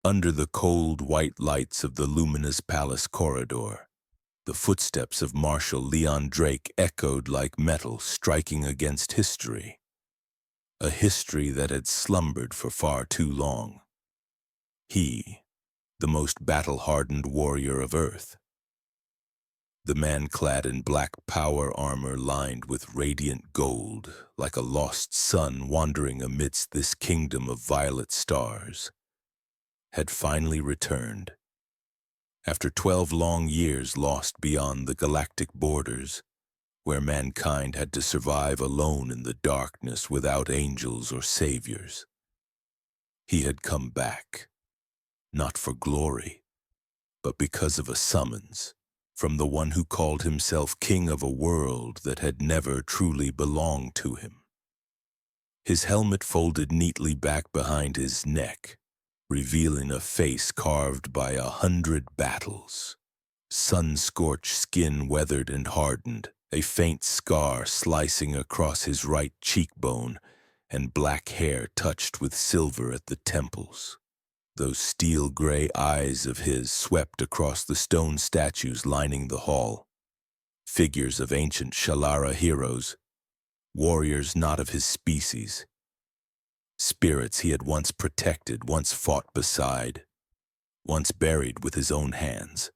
Under the cold white lights of the luminous palace corridor, the footsteps of Marshal Leon Drake echoed like metal striking against history, a history that had slumbered for far too long. He, the most battle-hardened warrior of Earth, the man clad in black power armor lined with radiant gold, like a lost sun wandering amidst this kingdom of violet stars, had finally returned. After 12 long years lost beyond the galactic borders, where mankind had to survive alone in the darkness without angels or saviors, he had come back, not for glory, but because of a summons from the one who called himself king of a world that had never truly belonged to him. His helmet folded neatly back behind his neck, revealing a face carved by 100 battles. Sun-scorched skin weathered and hardened, a faint scar slicing across his right cheekbone, and black hair touched with silver at the temples. Those steel-gray eyes of his swept across the stone statues lining the hall, figures of ancient Shalara heroes, warriors not of his species, spirits he had once protected, once fought beside, once buried with his own hands.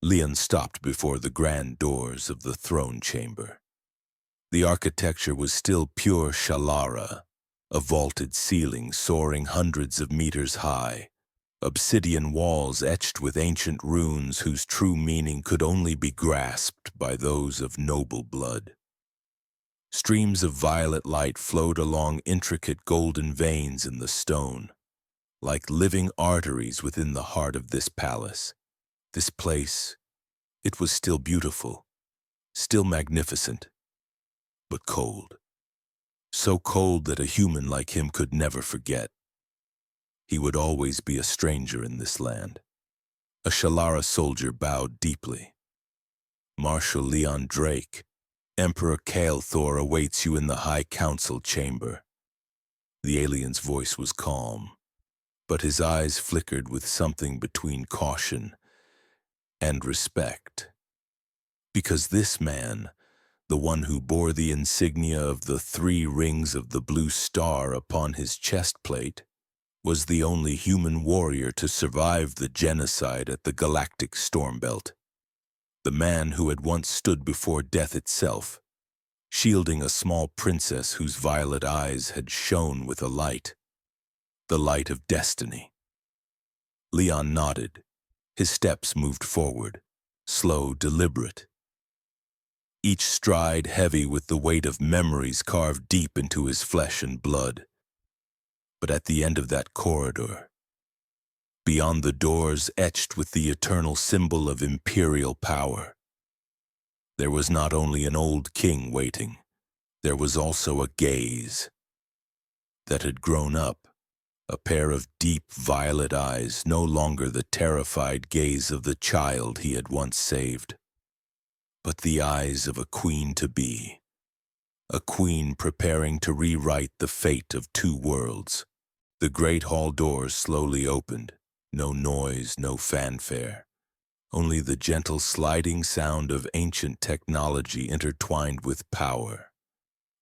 Leon stopped before the grand doors of the throne chamber. The architecture was still pure Shalara, a vaulted ceiling soaring hundreds of meters high, obsidian walls etched with ancient runes whose true meaning could only be grasped by those of noble blood. Streams of violet light flowed along intricate golden veins in the stone, like living arteries within the heart of this palace. This place, it was still beautiful, still magnificent, but cold. So cold that a human like him could never forget. He would always be a stranger in this land. A Shalara soldier bowed deeply. Marshal Leon Drake, Emperor Kael'thor awaits you in the High Council chamber. The alien's voice was calm, but his eyes flickered with something between caution and respect. Because this man, the one who bore the insignia of the 3 rings of the blue star upon his chest plate, was the only human warrior to survive the genocide at the galactic Stormbelt. The man who had once stood before death itself, shielding a small princess whose violet eyes had shone with a light, the light of destiny. Leon nodded. His steps moved forward, slow, deliberate, each stride heavy with the weight of memories carved deep into his flesh and blood. But at the end of that corridor, beyond the doors etched with the eternal symbol of imperial power, there was not only an old king waiting, there was also a gaze that had grown up, a pair of deep violet eyes, no longer the terrified gaze of the child he had once saved, but the eyes of a queen-to-be, a queen preparing to rewrite the fate of 2 worlds. The great hall doors slowly opened, no noise, no fanfare, only the gentle sliding sound of ancient technology intertwined with power,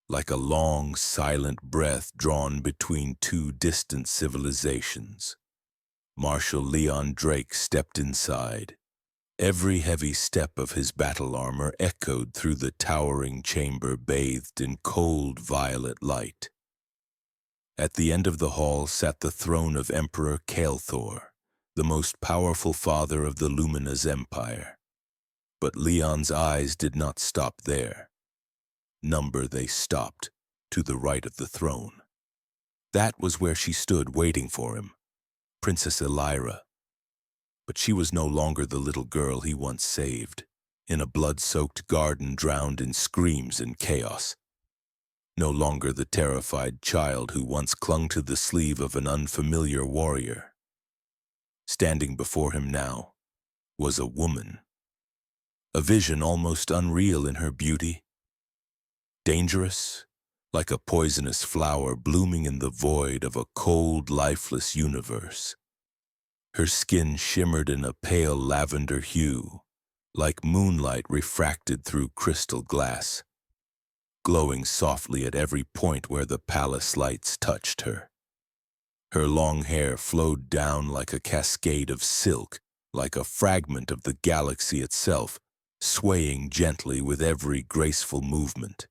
like a long, silent breath drawn between 2 distant civilizations. Marshal Leon Drake stepped inside. Every heavy step of his battle armor echoed through the towering chamber bathed in cold violet light. At the end of the hall sat the throne of Emperor Kael'thor, the most powerful father of the Lumina's empire. But Leon's eyes did not stop there. They stopped, to the right of the throne. That was where she stood waiting for him, Princess Elira. But she was no longer the little girl he once saved, in a blood-soaked garden drowned in screams and chaos. No longer the terrified child who once clung to the sleeve of an unfamiliar warrior. Standing before him now was a woman, a vision almost unreal in her beauty, dangerous, like a poisonous flower blooming in the void of a cold, lifeless universe. Her skin shimmered in a pale lavender hue, like moonlight refracted through crystal glass, glowing softly at every point where the palace lights touched her. Her long hair flowed down like a cascade of silk, like a fragment of the galaxy itself, swaying gently with every graceful movement.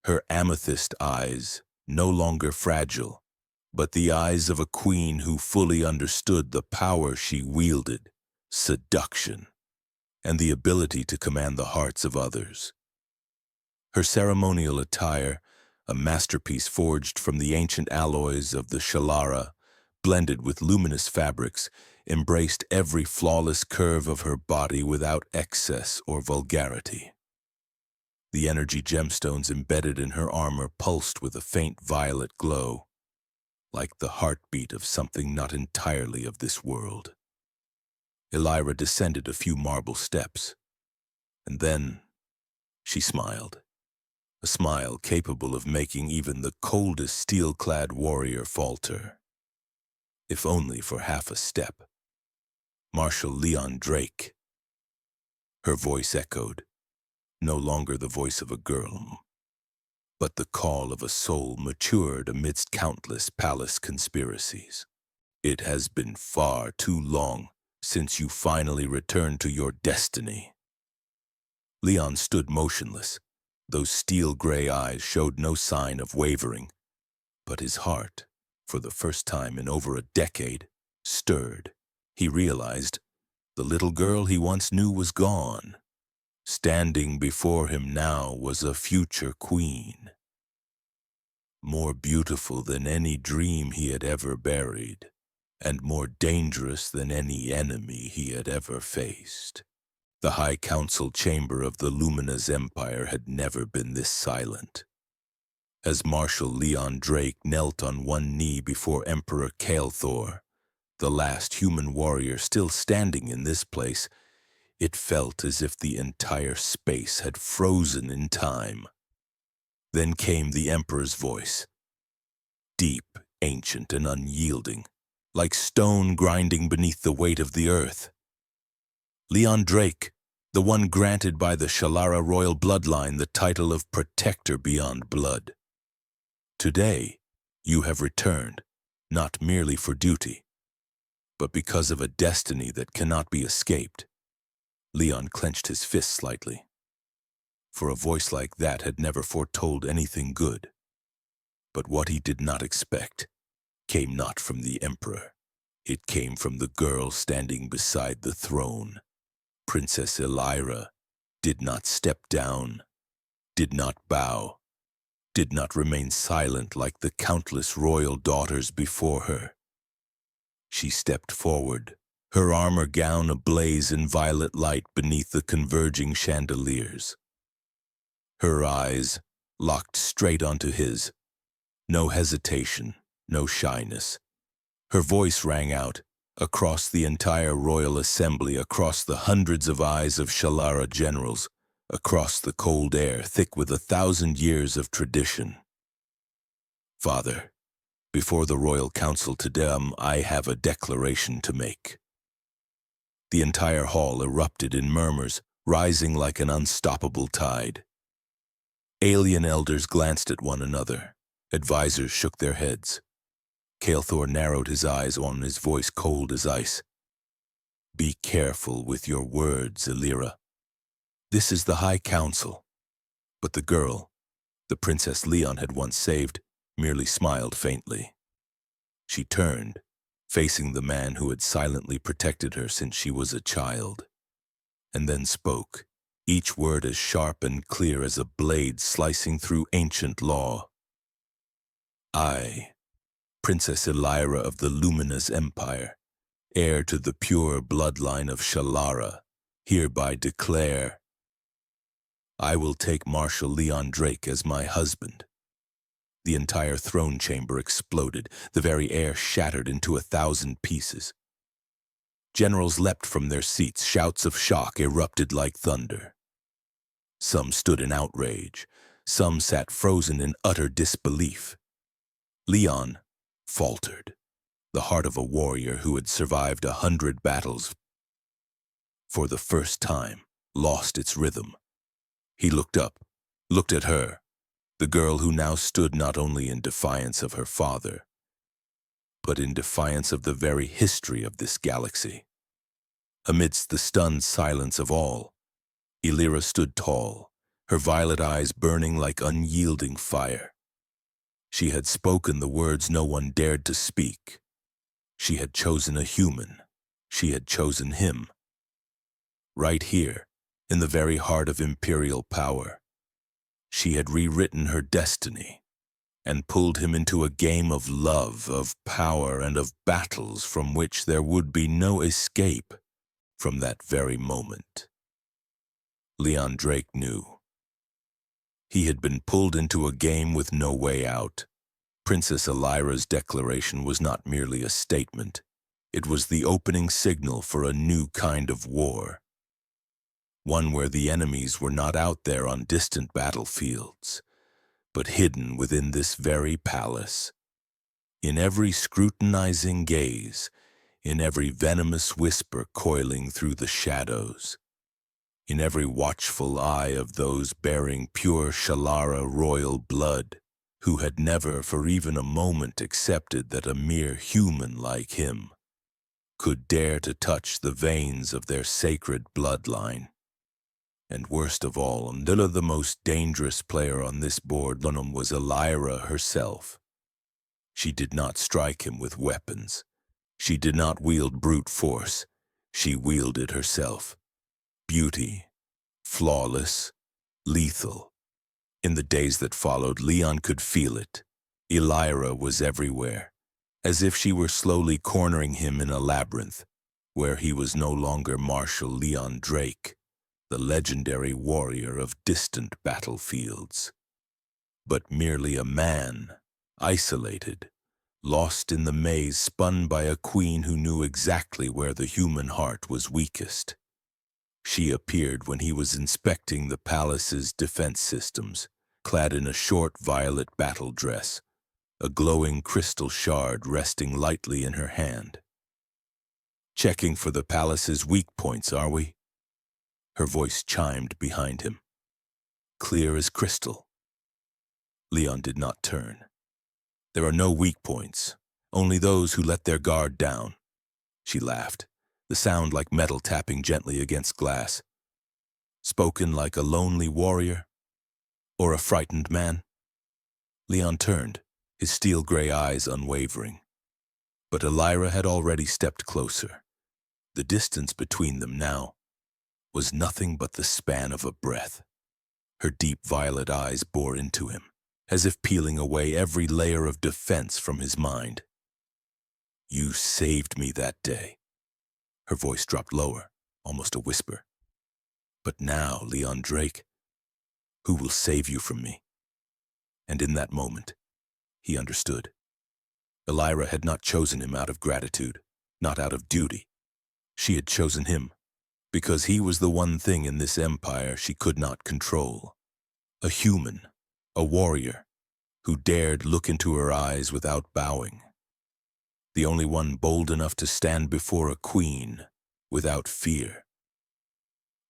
Her amethyst eyes, no longer fragile, but the eyes of a queen who fully understood the power she wielded, seduction, and the ability to command the hearts of others. Her ceremonial attire, a masterpiece forged from the ancient alloys of the Shalara, blended with luminous fabrics, embraced every flawless curve of her body without excess or vulgarity. The energy gemstones embedded in her armor pulsed with a faint violet glow, like the heartbeat of something not entirely of this world. Elira descended a few marble steps, and then she smiled. A smile capable of making even the coldest steel-clad warrior falter. If only for half a step. Marshal Leon Drake. Her voice echoed, no longer the voice of a girl, but the call of a soul matured amidst countless palace conspiracies. It has been far too long since you finally returned to your destiny. Leon stood motionless. Those steel-gray eyes showed no sign of wavering, but his heart, for the first time in over a decade, stirred. He realized the little girl he once knew was gone. Standing before him now was a future queen, more beautiful than any dream he had ever buried, and more dangerous than any enemy he had ever faced. The High Council chamber of the Luminous Empire had never been this silent. As Marshal Leon Drake knelt on one knee before Emperor Kael'thor, the last human warrior still standing in this place, it felt as if the entire space had frozen in time. Then came the Emperor's voice, deep, ancient, and unyielding, like stone grinding beneath the weight of the earth. Leon Drake, the one granted by the Shalara royal bloodline the title of Protector Beyond Blood. Today, you have returned, not merely for duty, but because of a destiny that cannot be escaped. Leon clenched his fist slightly, for a voice like that had never foretold anything good. But what he did not expect came not from the Emperor. It came from the girl standing beside the throne. Princess Elira did not step down, did not bow, did not remain silent like the countless royal daughters before her. She stepped forward, her armor gown ablaze in violet light beneath the converging chandeliers. Her eyes locked straight onto his, no hesitation, no shyness. Her voice rang out, across the entire royal assembly, across the hundreds of eyes of Shalara generals, across the cold air thick with 1,000 years of tradition. Father, before the royal council today, I have a declaration to make. The entire hall erupted in murmurs, rising like an unstoppable tide. Alien elders glanced at one another. Advisors shook their heads. Kael'thor narrowed his eyes, on his voice cold as ice. Be careful with your words, Elira. This is the High Council. But the girl, the Princess Leon had once saved, merely smiled faintly. She turned, facing the man who had silently protected her since she was a child, and then spoke, each word as sharp and clear as a blade slicing through ancient law. I, Princess Elira of the Luminous Empire, heir to the pure bloodline of Shalara, hereby declare, I will take Marshal Leon Drake as my husband. The entire throne chamber exploded, the very air shattered into 1,000 pieces. Generals leapt from their seats, shouts of shock erupted like thunder. Some stood in outrage, some sat frozen in utter disbelief. Leon faltered, The heart of a warrior who had survived 100 battles for the first time lost its rhythm. He looked up, looked at her, the girl who now stood not only in defiance of her father, but in defiance of the very history of this galaxy. Amidst the stunned silence of all, Illyra stood tall, her violet eyes burning like unyielding fire. She had spoken the words no one dared to speak. She had chosen a human. She had chosen him. Right here, in the very heart of imperial power, she had rewritten her destiny and pulled him into a game of love, of power, and of battles from which there would be no escape from that very moment. Leon Drake knew. He had been pulled into a game with no way out. Princess Illyra's declaration was not merely a statement. It was the opening signal for a new kind of war. One where the enemies were not out there on distant battlefields, but hidden within this very palace. In every scrutinizing gaze, in every venomous whisper coiling through the shadows, in every watchful eye of those bearing pure Shalara royal blood, who had never for even a moment accepted that a mere human like him could dare to touch the veins of their sacred bloodline. And worst of all, the most dangerous player on this board was Illyra herself. She did not strike him with weapons. She did not wield brute force. She wielded herself. Beauty, flawless, lethal. In the days that followed, Leon could feel it. Illyra was everywhere, as if she were slowly cornering him in a labyrinth, where he was no longer Marshal Leon Drake, the legendary warrior of distant battlefields, but merely a man, isolated, lost in the maze spun by a queen who knew exactly where the human heart was weakest. She appeared when he was inspecting the palace's defense systems, clad in a short violet battle dress, a glowing crystal shard resting lightly in her hand. "Checking for the palace's weak points, are we?" Her voice chimed behind him, clear as crystal. Leon did not turn. "There are no weak points, only those who let their guard down." She laughed, the sound like metal tapping gently against glass. "Spoken like a lonely warrior or a frightened man?" Leon turned, his steel-gray eyes unwavering. But Illyra had already stepped closer. The distance between them now was nothing but the span of a breath. Her deep violet eyes bore into him, as if peeling away every layer of defense from his mind. "You saved me that day." Her voice dropped lower, almost a whisper. "But now, Leon Drake, who will save you from me?" And in that moment, he understood. Illyra had not chosen him out of gratitude, not out of duty. She had chosen him because he was the one thing in this empire she could not control. A human, a warrior, who dared look into her eyes without bowing. The only one bold enough to stand before a queen without fear.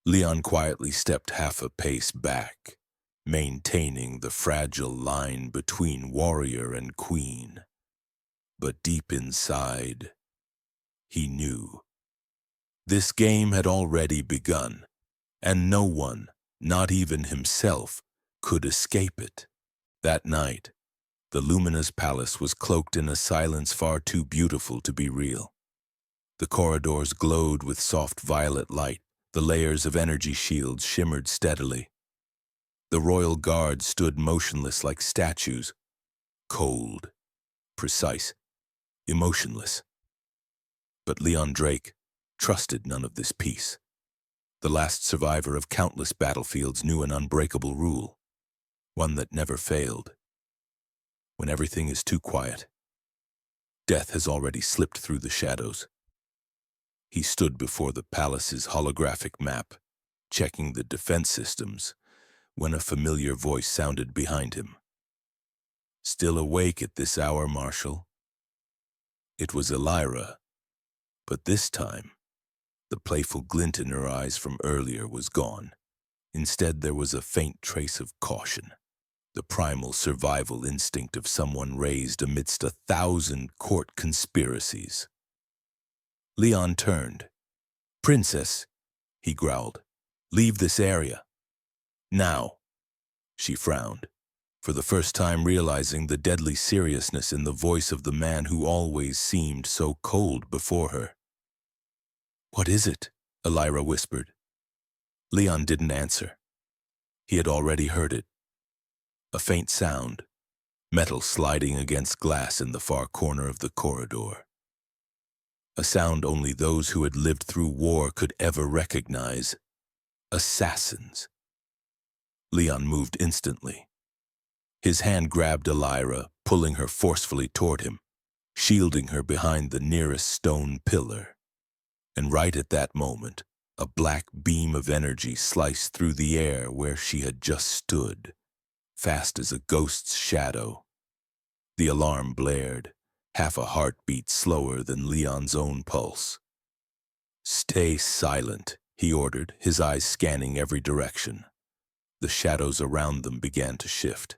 Leon quietly stepped half a pace back, maintaining the fragile line between warrior and queen. But deep inside, he knew. This game had already begun, and no one, not even himself, could escape it. That night, the Lumina's palace was cloaked in a silence far too beautiful to be real. The corridors glowed with soft violet light. The layers of energy shields shimmered steadily. The royal guard stood motionless like statues, cold, precise, emotionless. But Leon Drake trusted none of this peace. The last survivor of countless battlefields knew an unbreakable rule, one that never failed. When everything is too quiet, death has already slipped through the shadows. He stood before the palace's holographic map, checking the defense systems, when a familiar voice sounded behind him. "Still awake at this hour, Marshal?" It was Elira, but this time, the playful glint in her eyes from earlier was gone. Instead, there was a faint trace of caution, the primal survival instinct of someone raised amidst 1,000 court conspiracies. Leon turned. "Princess," he growled, "leave this area. Now." She frowned, for the first time realizing the deadly seriousness in the voice of the man who always seemed so cold before her. "What is it?" Elira whispered. Leon didn't answer. He had already heard it. A faint sound, metal sliding against glass in the far corner of the corridor. A sound only those who had lived through war could ever recognize. Assassins. Leon moved instantly. His hand grabbed Elira, pulling her forcefully toward him, shielding her behind the nearest stone pillar. And right at that moment, a black beam of energy sliced through the air where she had just stood, fast as a ghost's shadow. The alarm blared, half a heartbeat slower than Leon's own pulse. "Stay silent," he ordered, his eyes scanning every direction. The shadows around them began to shift.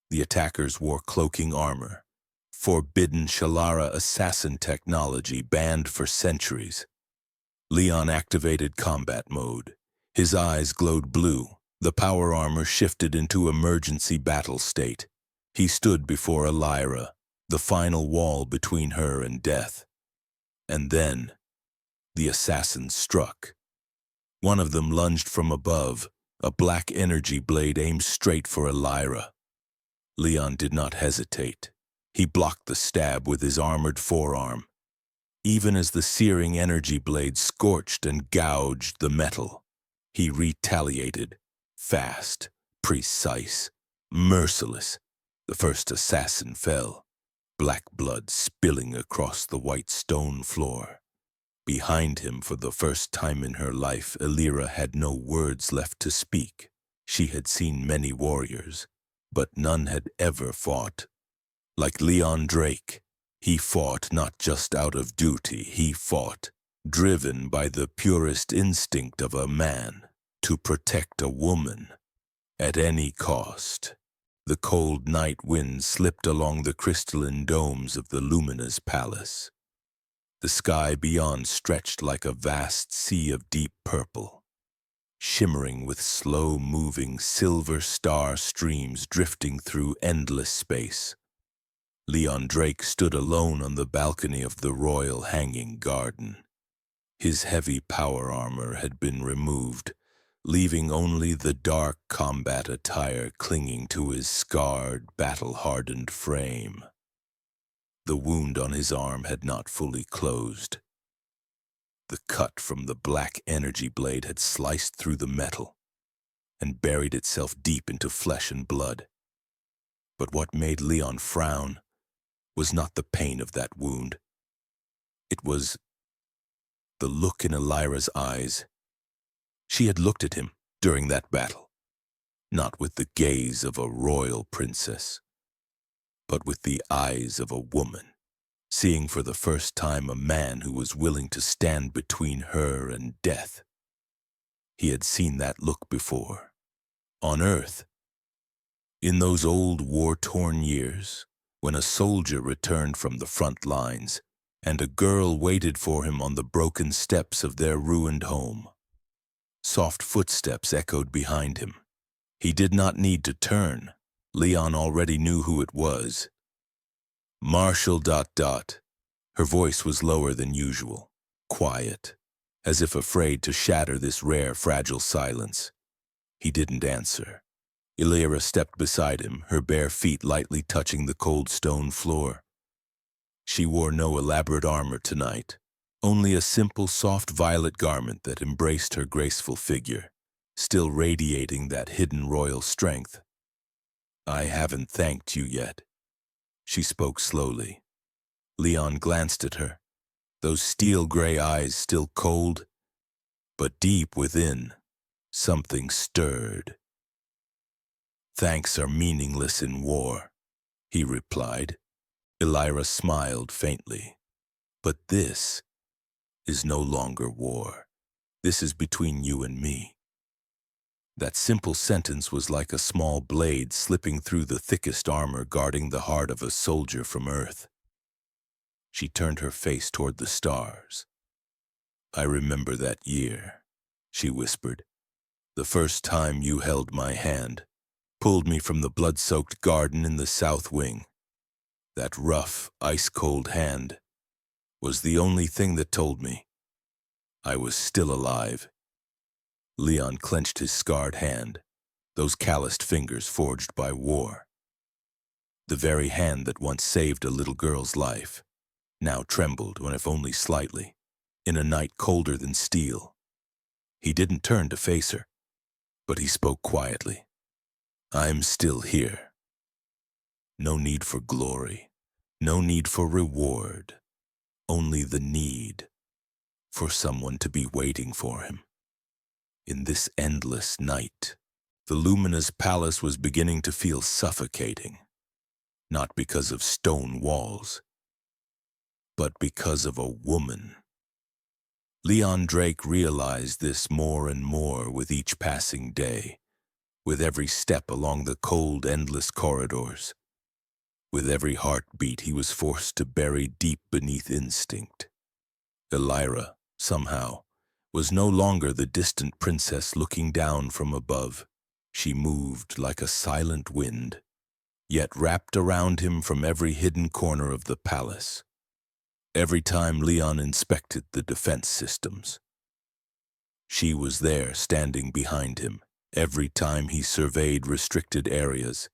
The attackers wore cloaking armor, forbidden Shalara assassin technology banned for centuries. Leon activated combat mode. His eyes glowed blue. The power armor shifted into emergency battle state. He stood before Elira, the final wall between her and death. And then, the assassins struck. One of them lunged from above, a black energy blade aimed straight for Elira. Leon did not hesitate. He blocked the stab with his armored forearm. Even as the searing energy blade scorched and gouged the metal, he retaliated, fast, precise, merciless. The first assassin fell, black blood spilling across the white stone floor. Behind him, for the first time in her life, Elira had no words left to speak. She had seen many warriors, but none had ever fought. Like Leon Drake, he fought not just out of duty, he fought, driven by the purest instinct of a man, to protect a woman, at any cost. The cold night wind slipped along the crystalline domes of the luminous palace. The sky beyond stretched like a vast sea of deep purple, shimmering with slow-moving silver star streams drifting through endless space. Leon Drake stood alone on the balcony of the royal hanging garden. His heavy power armor had been removed, leaving only the dark combat attire clinging to his scarred, battle-hardened frame. The wound on his arm had not fully closed. The cut from the black energy blade had sliced through the metal and buried itself deep into flesh and blood. But what made Leon frown was not the pain of that wound. It was the look in Elira's eyes. She had looked at him during that battle, not with the gaze of a royal princess, but with the eyes of a woman, seeing for the first time a man who was willing to stand between her and death. He had seen that look before, on Earth, in those old war-torn years, when a soldier returned from the front lines and a girl waited for him on the broken steps of their ruined home. Soft footsteps echoed behind him. He did not need to turn. Leon already knew who it was. Marshal ... Her voice was lower than usual, quiet, as if afraid to shatter this rare, fragile silence. He didn't answer. Elira stepped beside him, her bare feet lightly touching the cold stone floor. She wore no elaborate armor tonight, only a simple, soft violet garment that embraced her graceful figure, still radiating that hidden royal strength. "I haven't thanked you yet," she spoke slowly. Leon glanced at her, those steel-gray eyes still cold, but deep within, something stirred. "Thanks are meaningless in war," he replied. Elira smiled faintly. But this is no longer war. This is between you and me. That simple sentence was like a small blade slipping through the thickest armor guarding the heart of a soldier from Earth. She turned her face toward the stars. I remember that year, she whispered. The first time you held my hand, pulled me from the blood-soaked garden in the south wing. That rough, ice-cold hand was the only thing that told me I was still alive. Leon clenched his scarred hand, those calloused fingers forged by war. The very hand that once saved a little girl's life now trembled, when if only slightly, in a night colder than steel. He didn't turn to face her, but he spoke quietly. I'm still here. No need for glory, no need for reward, only the need for someone to be waiting for him. In this endless night, the luminous palace was beginning to feel suffocating, not because of stone walls, but because of a woman. Leon Drake realized this more and more with each passing day, with every step along the cold, endless corridors. With every heartbeat he was forced to bury deep beneath instinct. Elira, somehow, was no longer the distant princess looking down from above. She moved like a silent wind, yet wrapped around him from every hidden corner of the palace. Every time Leon inspected the defense systems, she was there standing behind him. Every time he surveyed restricted areas,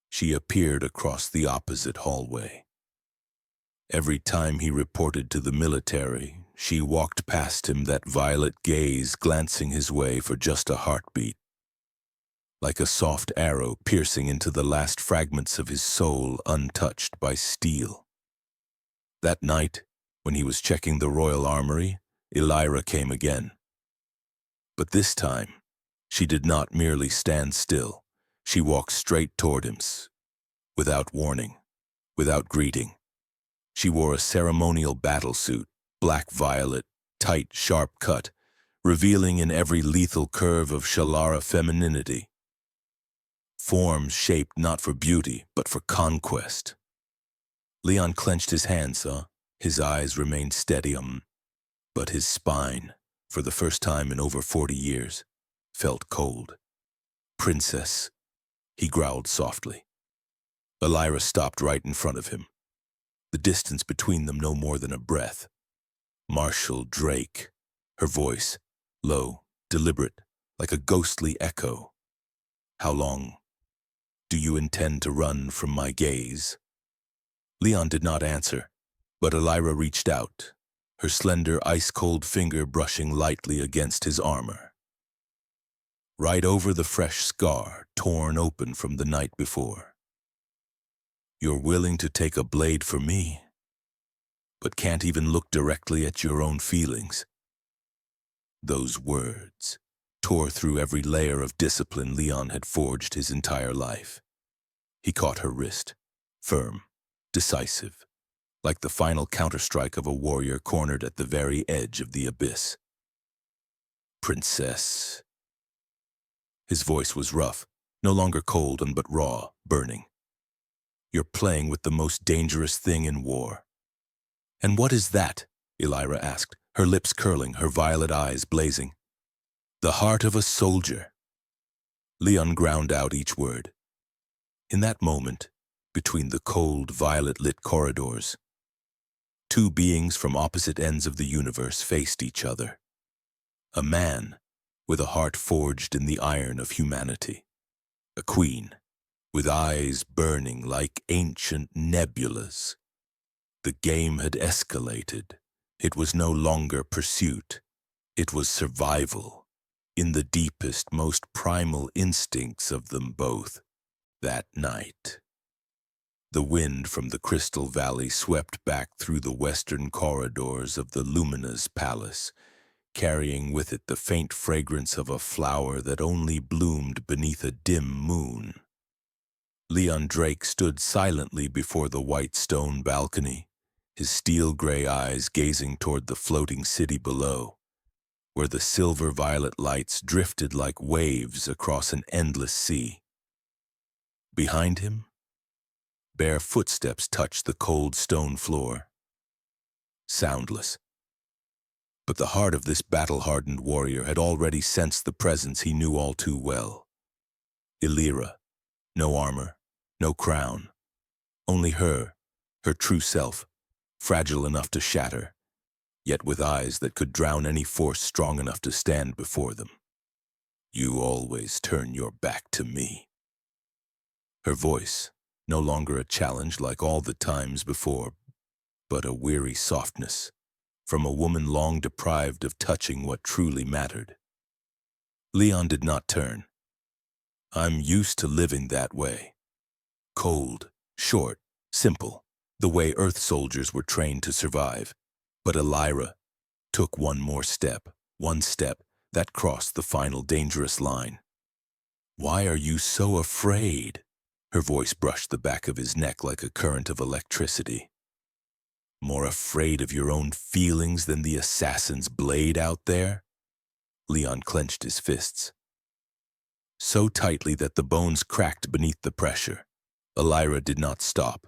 she appeared across the opposite hallway. Every time he reported to the military, she walked past him, that violet gaze glancing his way for just a heartbeat, like a soft arrow piercing into the last fragments of his soul untouched by steel. That night, when he was checking the royal armory, Elira came again. But this time, she did not merely stand still. She walked straight toward him, without warning, without greeting. She wore a ceremonial battle suit, black violet, tight, sharp cut, revealing in every lethal curve of Shalara femininity. Forms shaped not for beauty, but for conquest. Leon clenched his hands, his eyes remained steady, but his spine, for the first time in over 40 years, felt cold. Princess, he growled softly. Elira stopped right in front of him, the distance between them no more than a breath. Marshal Drake, her voice, low, deliberate, like a ghostly echo. How long do you intend to run from my gaze? Leon did not answer, but Elira reached out, her slender, ice-cold finger brushing lightly against his armor. Right over the fresh scar torn open from the night before. You're willing to take a blade for me, but can't even look directly at your own feelings. Those words tore through every layer of discipline Leon had forged his entire life. He caught her wrist, firm, decisive, like the final counterstrike of a warrior cornered at the very edge of the abyss. Princess. His voice was rough, no longer cold but raw, burning. You're playing with the most dangerous thing in war. And what is that? Elira asked, her lips curling, her violet eyes blazing. The heart of a soldier. Leon ground out each word. In that moment, between the cold, violet-lit corridors, two beings from opposite ends of the universe faced each other. A man with a heart forged in the iron of humanity. A queen with eyes burning like ancient nebulas. The game had escalated. It was no longer pursuit. It was survival, in the deepest, most primal instincts of them both. That night, the wind from the Crystal Valley swept back through the western corridors of the luminous palace, carrying with it the faint fragrance of a flower that only bloomed beneath a dim moon. Leon Drake stood silently before the white stone balcony, his steel-gray eyes gazing toward the floating city below, where the silver-violet lights drifted like waves across an endless sea. Behind him, bare footsteps touched the cold stone floor, soundless. But the heart of this battle-hardened warrior had already sensed the presence he knew all too well. Illyra, no armor, no crown, only her true self, fragile enough to shatter, yet with eyes that could drown any force strong enough to stand before them. "You always turn your back to me." Her voice, no longer a challenge like all the times before, but a weary softness, from a woman long deprived of touching what truly mattered. Leon did not turn. "I'm used to living that way. Cold, short, simple, the way Earth soldiers were trained to survive." But Illyra took one step that crossed the final dangerous line. "Why are you so afraid?" Her voice brushed the back of his neck like a current of electricity. "More afraid of your own feelings than the assassin's blade out there?" Leon clenched his fists so tightly that the bones cracked beneath the pressure. Illyra did not stop.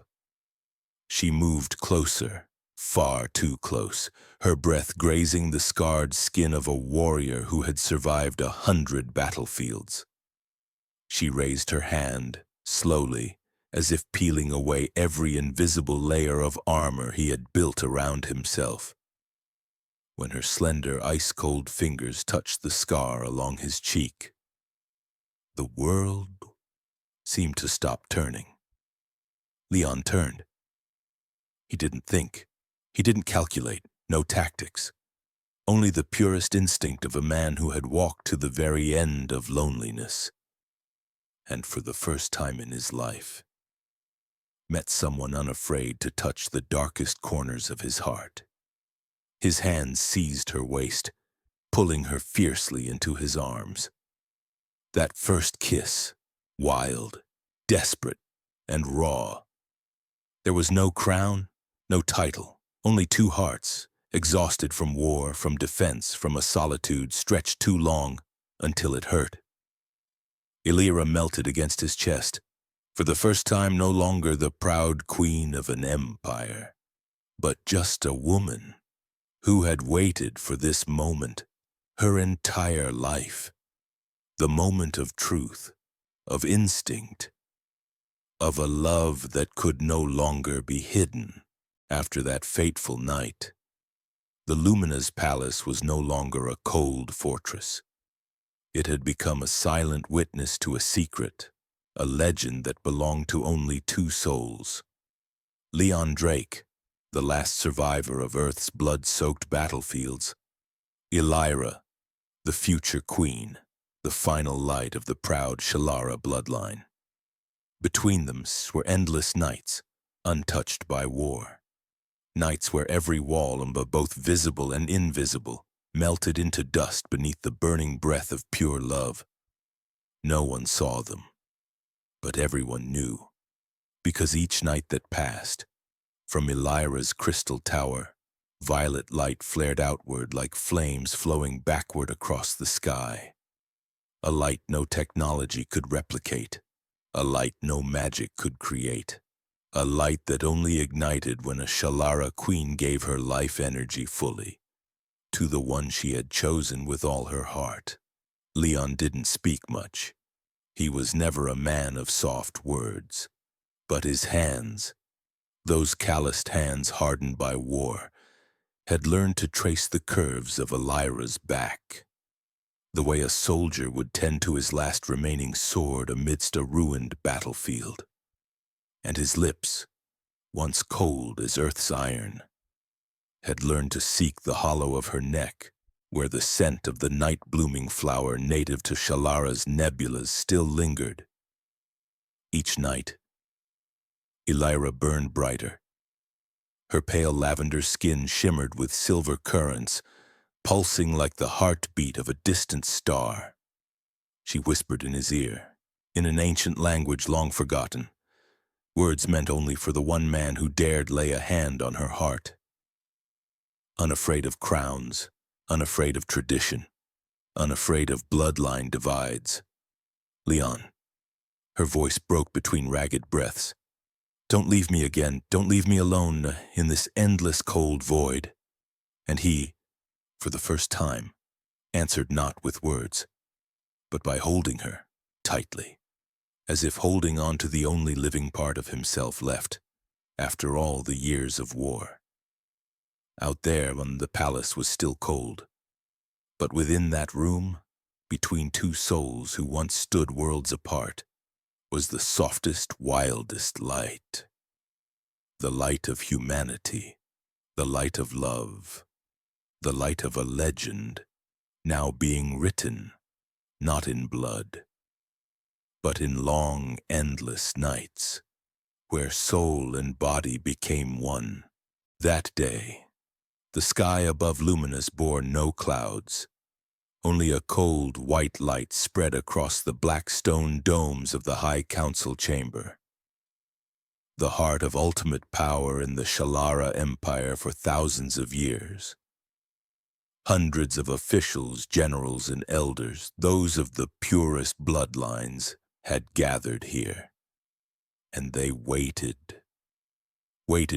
She moved closer, far too close, her breath grazing the scarred skin of a warrior who had survived 100 battlefields. She raised her hand, slowly, as if peeling away every invisible layer of armor he had built around himself. When her slender, ice-cold fingers touched the scar along his cheek, the world seemed to stop turning. Leon turned. He didn't think. He didn't calculate. No tactics. Only the purest instinct of a man who had walked to the very end of loneliness. And for the first time in his life, met someone unafraid to touch the darkest corners of his heart. His hands seized her waist, pulling her fiercely into his arms. That first kiss, wild, desperate, and raw. There was no crown, no title, only two hearts, exhausted from war, from defense, from a solitude stretched too long until it hurt. Illyra melted against his chest, for the first time no longer the proud queen of an empire, but just a woman who had waited for this moment her entire life. The moment of truth, of instinct, of a love that could no longer be hidden. After that fateful night, the Lumina's palace was no longer a cold fortress. It had become a silent witness to a secret, a legend that belonged to only two souls. Leon Drake, the last survivor of Earth's blood-soaked battlefields. Illyra, the future queen, the final light of the proud Shalara bloodline. Between them were endless nights, untouched by war. Nights where every wall, both visible and invisible, melted into dust beneath the burning breath of pure love. No one saw them, but everyone knew, because each night that passed, from Illyra's crystal tower, violet light flared outward like flames flowing backward across the sky. A light no technology could replicate, a light no magic could create, a light that only ignited when a Shalara queen gave her life energy fully to the one she had chosen with all her heart. Leon didn't speak much. He was never a man of soft words. But his hands, those calloused hands hardened by war, had learned to trace the curves of Illyra's back, the way a soldier would tend to his last remaining sword amidst a ruined battlefield. And his lips, once cold as Earth's iron, had learned to seek the hollow of her neck, where the scent of the night-blooming flower native to Shalara's nebulas still lingered. Each night, Illyra burned brighter. Her pale lavender skin shimmered with silver currents, pulsing like the heartbeat of a distant star. She whispered in his ear, in an ancient language long forgotten. Words meant only for the one man who dared lay a hand on her heart. Unafraid of crowns, unafraid of tradition, unafraid of bloodline divides. Leon. Her voice broke between ragged breaths. Don't leave me again, don't leave me alone in this endless cold void. And he, for the first time, answered not with words, but by holding her tightly, as if holding on to the only living part of himself left, after all the years of war. Out there on the palace was still cold, but within that room, between two souls who once stood worlds apart, was the softest, wildest light. The light of humanity, the light of love, the light of a legend, now being written, not in blood, but in long, endless nights, where soul and body became one. That day, the sky above Luminous bore no clouds. Only a cold, white light spread across the black stone domes of the High Council chamber. The heart of ultimate power in the Shalara Empire for thousands of years. Hundreds of officials, generals, and elders, those of the purest bloodlines, had gathered here. And they waited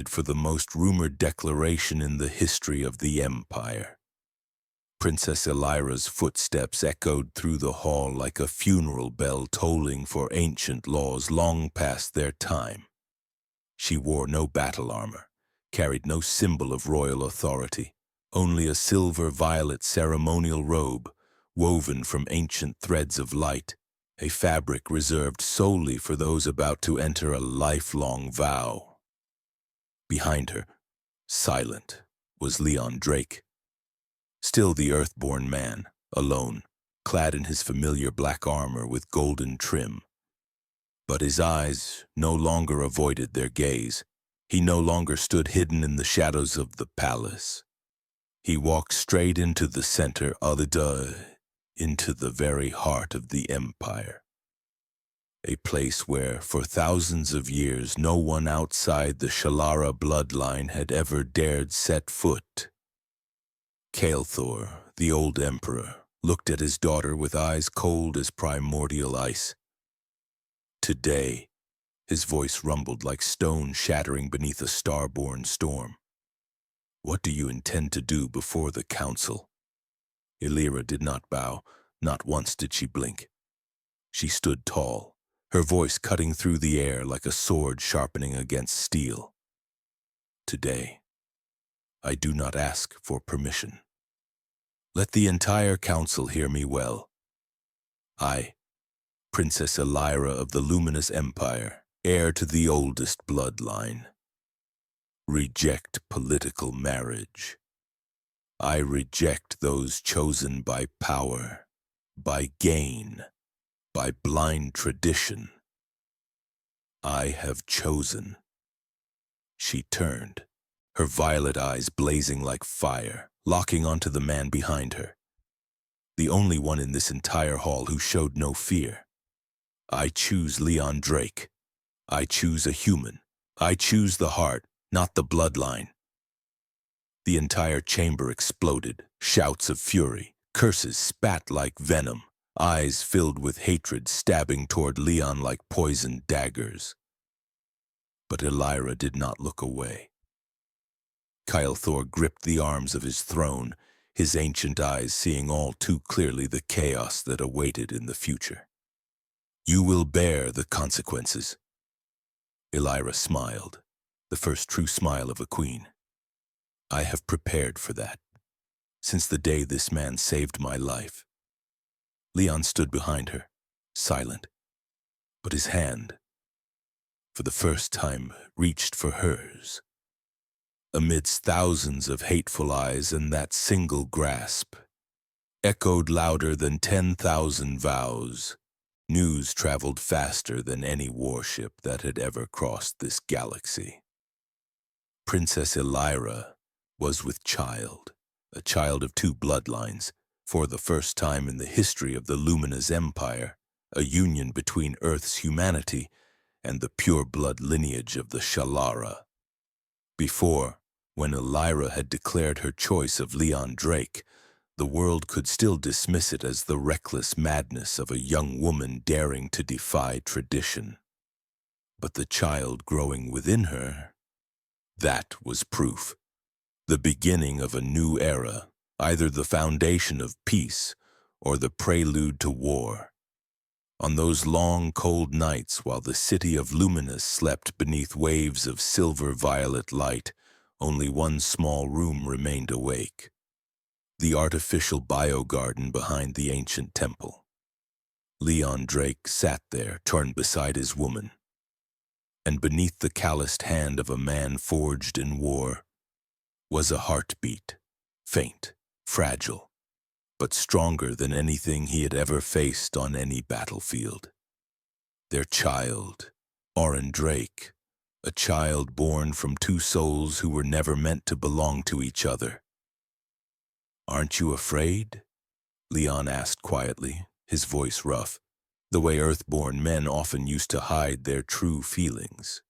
for the most rumored declaration in the history of the Empire. Princess Elira's footsteps echoed through the hall like a funeral bell tolling for ancient laws long past their time. She wore no battle armor, carried no symbol of royal authority, only a silver-violet ceremonial robe woven from ancient threads of light, a fabric reserved solely for those about to enter a lifelong vow. Behind her, silent, was Leon Drake. Still the earthborn man, alone, clad in his familiar black armor with golden trim. But his eyes no longer avoided their gaze. He no longer stood hidden in the shadows of the palace. He walked straight into the center into the very heart of the Empire. A place where, for thousands of years, no one outside the Shalara bloodline had ever dared set foot. Kael'thor, the old emperor, looked at his daughter with eyes cold as primordial ice. Today, his voice rumbled like stone shattering beneath a star-born storm. What do you intend to do before the council? Elira did not bow, not once did she blink. She stood tall, her voice cutting through the air like a sword sharpening against steel. Today, I do not ask for permission. Let the entire council hear me well. I, Princess Elira of the Luminous Empire, heir to the oldest bloodline, reject political marriage. I reject those chosen by power, by gain, by blind tradition. I have chosen. She turned, her violet eyes blazing like fire, locking onto the man behind her. The only one in this entire hall who showed no fear. I choose Leon Drake. I choose a human. I choose the heart, not the bloodline. The entire chamber exploded, shouts of fury, curses spat like venom, eyes filled with hatred stabbing toward Leon like poisoned daggers. But Elira did not look away. Kael'thor gripped the arms of his throne, his ancient eyes seeing all too clearly the chaos that awaited in the future. You will bear the consequences. Elira smiled, the first true smile of a queen. I have prepared for that, since the day this man saved my life. Leon stood behind her, silent, but his hand, for the first time, reached for hers. Amidst thousands of hateful eyes, and that single grasp echoed louder than 10,000 vows. News traveled faster than any warship that had ever crossed this galaxy. Princess Elira was with child, a child of two bloodlines, for the first time in the history of the Luminous Empire, a union between Earth's humanity and the pure-blood lineage of the Shalara. Before, when Elira had declared her choice of Leon Drake, the world could still dismiss it as the reckless madness of a young woman daring to defy tradition. But the child growing within her, that was proof. The beginning of a new era, either the foundation of peace or the prelude to war. On those long, cold nights while the city of Luminous slept beneath waves of silver-violet light, only one small room remained awake. The artificial biogarden behind the ancient temple. Leon Drake sat there, turned beside his woman. And beneath the calloused hand of a man forged in war was a heartbeat, faint, fragile, but stronger than anything he had ever faced on any battlefield. Their child, Oren Drake, a child born from two souls who were never meant to belong to each other. "Aren't you afraid?" Leon asked quietly, his voice rough, the way Earthborn men often used to hide their true feelings.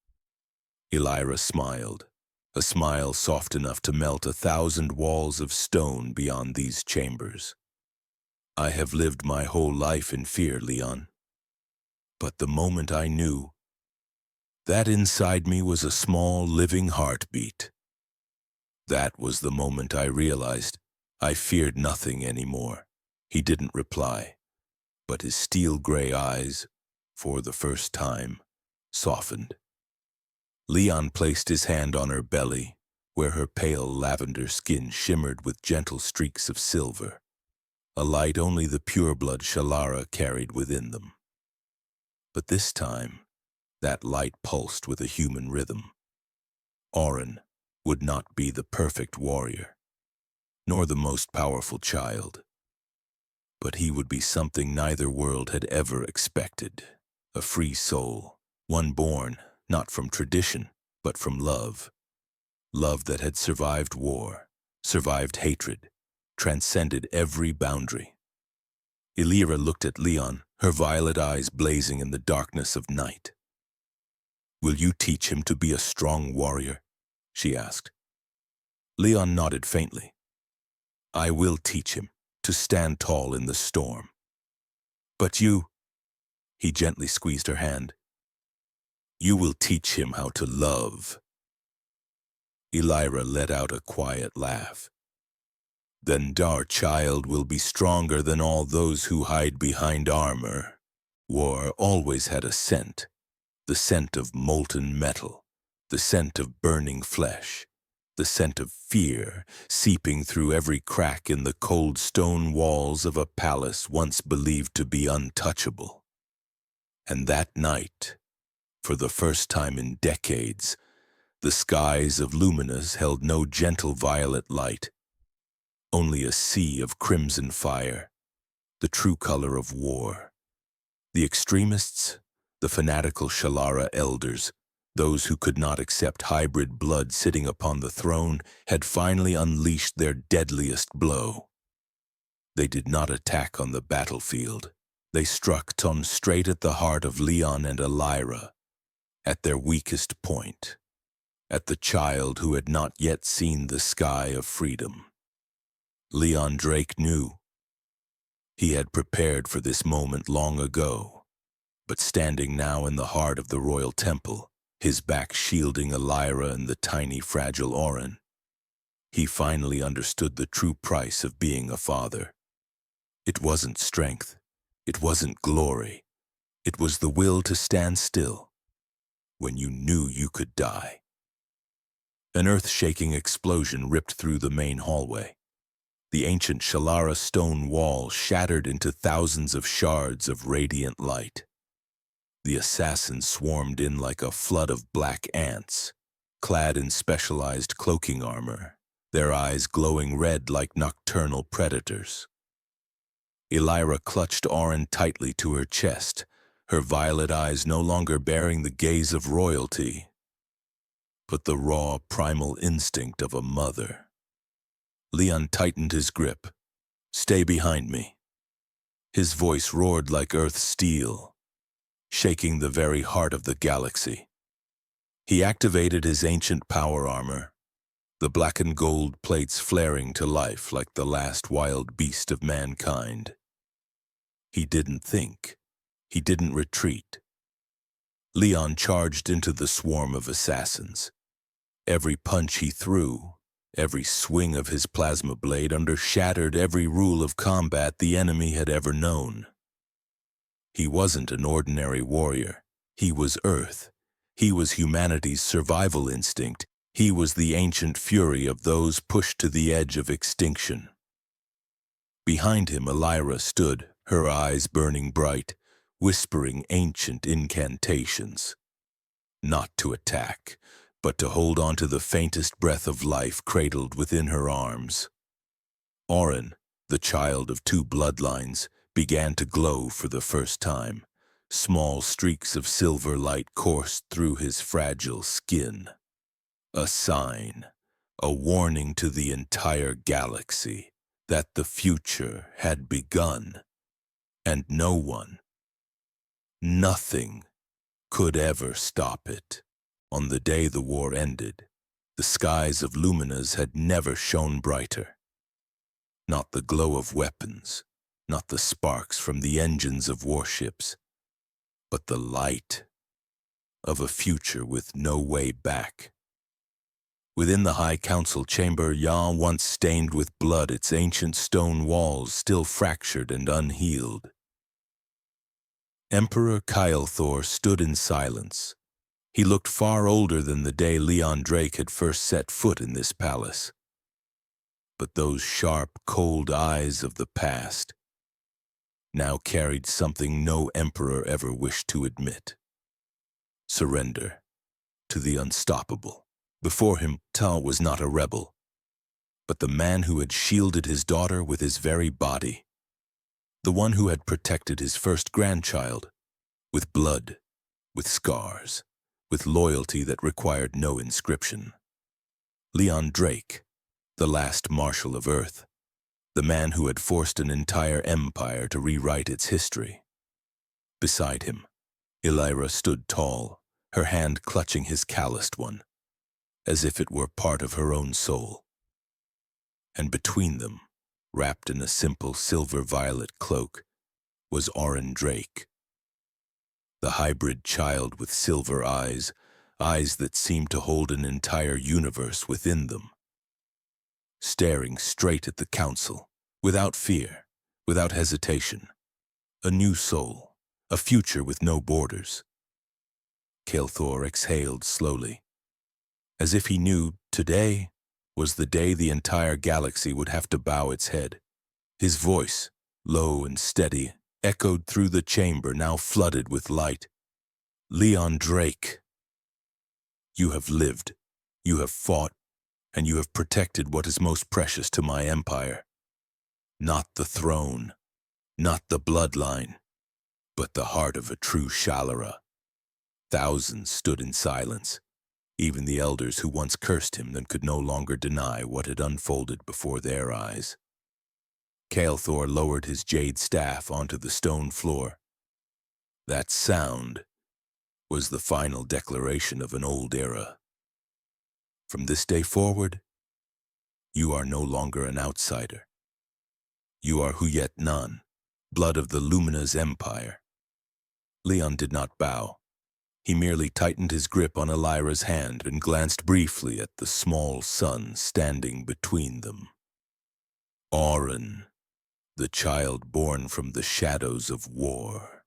Elira smiled, a smile soft enough to melt 1,000 walls of stone beyond these chambers. "I have lived my whole life in fear, Leon. But the moment I knew, that inside me was a small living heartbeat. That was the moment I realized I feared nothing anymore." He didn't reply, but his steel-gray eyes, for the first time, softened. Leon placed his hand on her belly, where her pale lavender skin shimmered with gentle streaks of silver, a light only the pure-blood Shalara carried within them. But this time, that light pulsed with a human rhythm. Oren would not be the perfect warrior, nor the most powerful child, but he would be something neither world had ever expected, a free soul, one born not from tradition, but from love. Love that had survived war, survived hatred, transcended every boundary. Elira looked at Leon, her violet eyes blazing in the darkness of night. "Will you teach him to be a strong warrior?" she asked. Leon nodded faintly. "I will teach him to stand tall in the storm. But you," he gently squeezed her hand, "you will teach him how to love." Elira let out a quiet laugh. "Then our child will be stronger than all those who hide behind armor." War always had a scent, the scent of molten metal, the scent of burning flesh, the scent of fear seeping through every crack in the cold stone walls of a palace once believed to be untouchable. And that night, for the first time in decades, the skies of Luminous held no gentle violet light, only a sea of crimson fire, the true color of war. The extremists, the fanatical Shalara elders, those who could not accept hybrid blood sitting upon the throne, had finally unleashed their deadliest blow. They did not attack on the battlefield. They struck straight at the heart of Leon and Elira, at their weakest point, at the child who had not yet seen the sky of freedom. Leon Drake knew. He had prepared for this moment long ago, but standing now in the heart of the royal temple, his back shielding Elira and the tiny, fragile Oren, he finally understood the true price of being a father. It wasn't strength. It wasn't glory. It was the will to stand still when you knew you could die. An earth-shaking explosion ripped through the main hallway. The ancient Shalara stone wall shattered into thousands of shards of radiant light. The assassins swarmed in like a flood of black ants, clad in specialized cloaking armor, their eyes glowing red like nocturnal predators. Elira clutched Oren tightly to her chest, her violet eyes no longer bearing the gaze of royalty, but the raw, primal instinct of a mother. Leon tightened his grip. "Stay behind me." His voice roared like earth's steel, shaking the very heart of the galaxy. He activated his ancient power armor, the black and gold plates flaring to life like the last wild beast of mankind. He didn't think. He didn't retreat. Leon charged into the swarm of assassins. Every punch he threw, every swing of his plasma blade undershattered every rule of combat the enemy had ever known. He wasn't an ordinary warrior. He was Earth. He was humanity's survival instinct. He was the ancient fury of those pushed to the edge of extinction. Behind him, Elira stood, her eyes burning bright, whispering ancient incantations. Not to attack, but to hold on to the faintest breath of life cradled within her arms. Orin, the child of two bloodlines, began to glow for the first time. Small streaks of silver light coursed through his fragile skin. A sign, a warning to the entire galaxy that the future had begun, and no one, nothing, could ever stop it. On the day the war ended, the skies of Luminas had never shone brighter. Not the glow of weapons, not the sparks from the engines of warships, but the light of a future with no way back. Within the High Council chamber, Ya once stained with blood, its ancient stone walls still fractured and unhealed. Emperor Kylethor stood in silence. He looked far older than the day Leon Drake had first set foot in this palace. But those sharp, cold eyes of the past now carried something no emperor ever wished to admit. Surrender to the unstoppable. Before him, Tal was not a rebel, but the man who had shielded his daughter with his very body. The one who had protected his first grandchild, with blood, with scars, with loyalty that required no inscription. Leon Drake, the last marshal of Earth, the man who had forced an entire empire to rewrite its history. Beside him, Elira stood tall, her hand clutching his calloused one, as if it were part of her own soul. And between them, wrapped in a simple silver-violet cloak, was Orin Drake, the hybrid child with silver eyes, eyes that seemed to hold an entire universe within them. Staring straight at the council, without fear, without hesitation. A new soul, a future with no borders. Kylethor exhaled slowly, as if he knew today was the day the entire galaxy would have to bow its head. His voice, low and steady, echoed through the chamber now flooded with light. Leon Drake, you have lived, you have fought, and you have protected what is most precious to my empire. Not the throne, not the bloodline, but the heart of a true Shallara. Thousands stood in silence, even the elders who once cursed him and could no longer deny what had unfolded before their eyes. Kylethor lowered his jade staff onto the stone floor. That sound was the final declaration of an old era. From this day forward, you are no longer an outsider. You are Huyet Nan, blood of the Lumina's empire. Leon did not bow. He merely tightened his grip on Elira's hand and glanced briefly at the small sun standing between them. Orin, the child born from the shadows of war,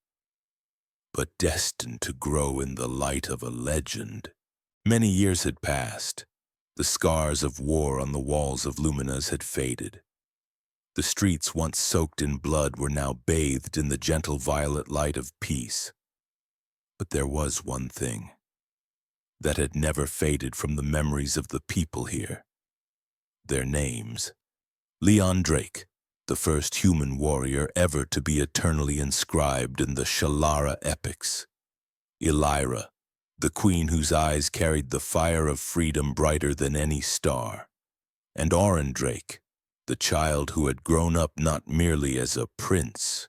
but destined to grow in the light of a legend. Many years had passed. The scars of war on the walls of Luminas had faded. The streets once soaked in blood were now bathed in the gentle violet light of peace. But there was one thing that had never faded from the memories of the people here. Their names. Leon Drake, the first human warrior ever to be eternally inscribed in the Shallara epics. Elira, the queen whose eyes carried the fire of freedom brighter than any star. And Orin Drake, the child who had grown up not merely as a prince,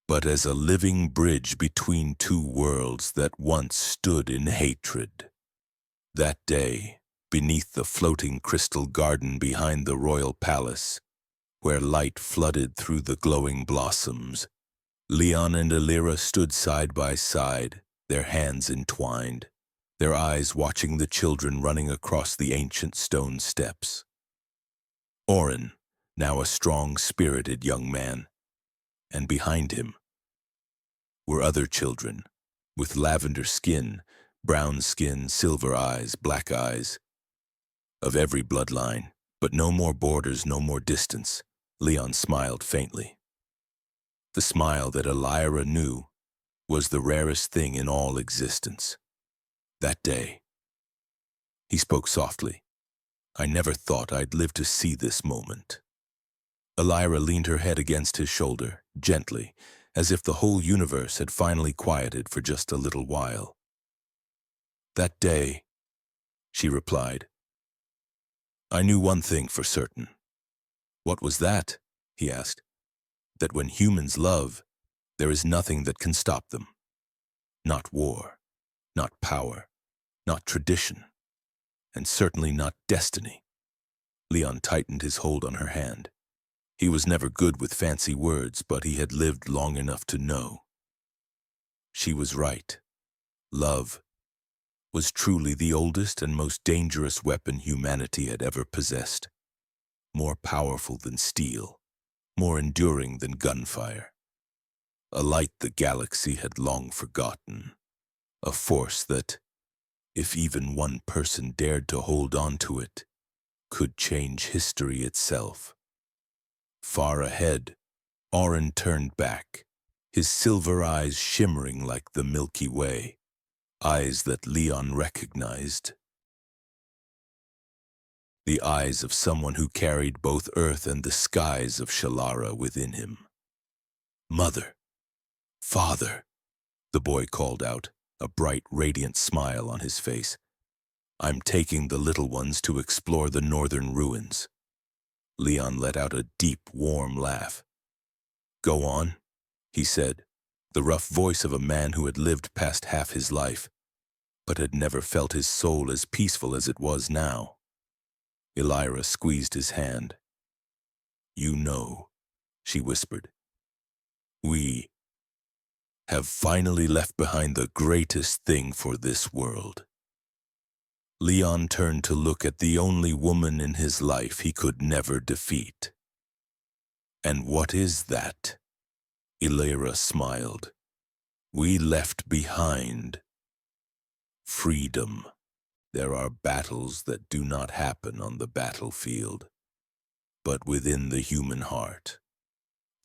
but as a living bridge between two worlds that once stood in hatred. That day, beneath the floating crystal garden behind the royal palace, where light flooded through the glowing blossoms, Leon and Elira stood side by side, their hands entwined, their eyes watching the children running across the ancient stone steps. Orin, now a strong, spirited young man, and behind him were other children, with lavender skin, brown skin, silver eyes, black eyes, of every bloodline, but no more borders, no more distance. Leon smiled faintly. The smile that Elira knew was the rarest thing in all existence. That day, he spoke softly. I never thought I'd live to see this moment. Elira leaned her head against his shoulder, gently, as if the whole universe had finally quieted for just a little while. That day, she replied, I knew one thing for certain. What was that? He asked. That when humans love, there is nothing that can stop them. Not war, not power, not tradition, and certainly not destiny. Leon tightened his hold on her hand. He was never good with fancy words, but he had lived long enough to know. She was right. Love was truly the oldest and most dangerous weapon humanity had ever possessed. More powerful than steel, more enduring than gunfire. A light the galaxy had long forgotten. A force that, if even one person dared to hold on to it, could change history itself. Far ahead, Orin turned back, his silver eyes shimmering like the Milky Way, eyes that Leon recognized. The eyes of someone who carried both Earth and the skies of Shalara within him. Mother, Father, the boy called out, a bright, radiant smile on his face. I'm taking the little ones to explore the northern ruins. Leon let out a deep, warm laugh. Go on, he said, the rough voice of a man who had lived past half his life, but had never felt his soul as peaceful as it was now. Elira squeezed his hand. You know, she whispered. We have finally left behind the greatest thing for this world. Leon turned to look at the only woman in his life he could never defeat. And what is that? Elira smiled. We left behind freedom. There are battles that do not happen on the battlefield, but within the human heart.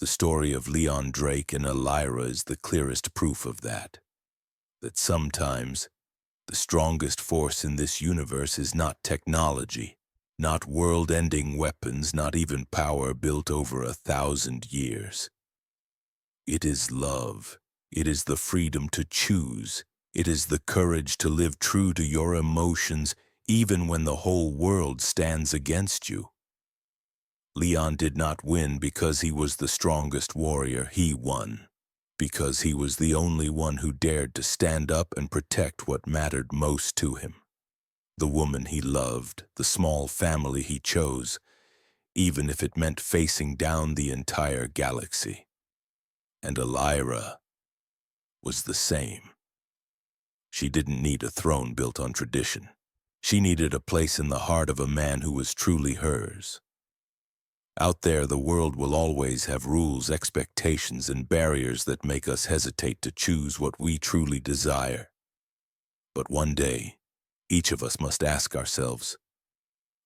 The story of Leon Drake and Elira is the clearest proof of that. That sometimes the strongest force in this universe is not technology, not world-ending weapons, not even power built over 1,000 years. It is love. It is the freedom to choose. It is the courage to live true to your emotions, even when the whole world stands against you. Leon did not win because he was the strongest warrior. He won because he was the only one who dared to stand up and protect what mattered most to him. The woman he loved, the small family he chose, even if it meant facing down the entire galaxy. And Elira was the same. She didn't need a throne built on tradition. She needed a place in the heart of a man who was truly hers. Out there, the world will always have rules, expectations, and barriers that make us hesitate to choose what we truly desire. But one day, each of us must ask ourselves,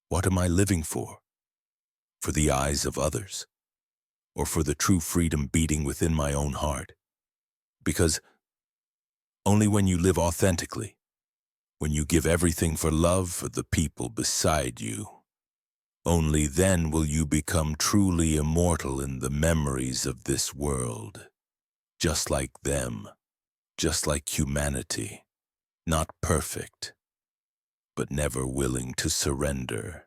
what am I living for? For the eyes of others? Or for the true freedom beating within my own heart? Because only when you live authentically, when you give everything for love for the people beside you, only then will you become truly immortal in the memories of this world. Just like them, just like humanity, not perfect, but never willing to surrender.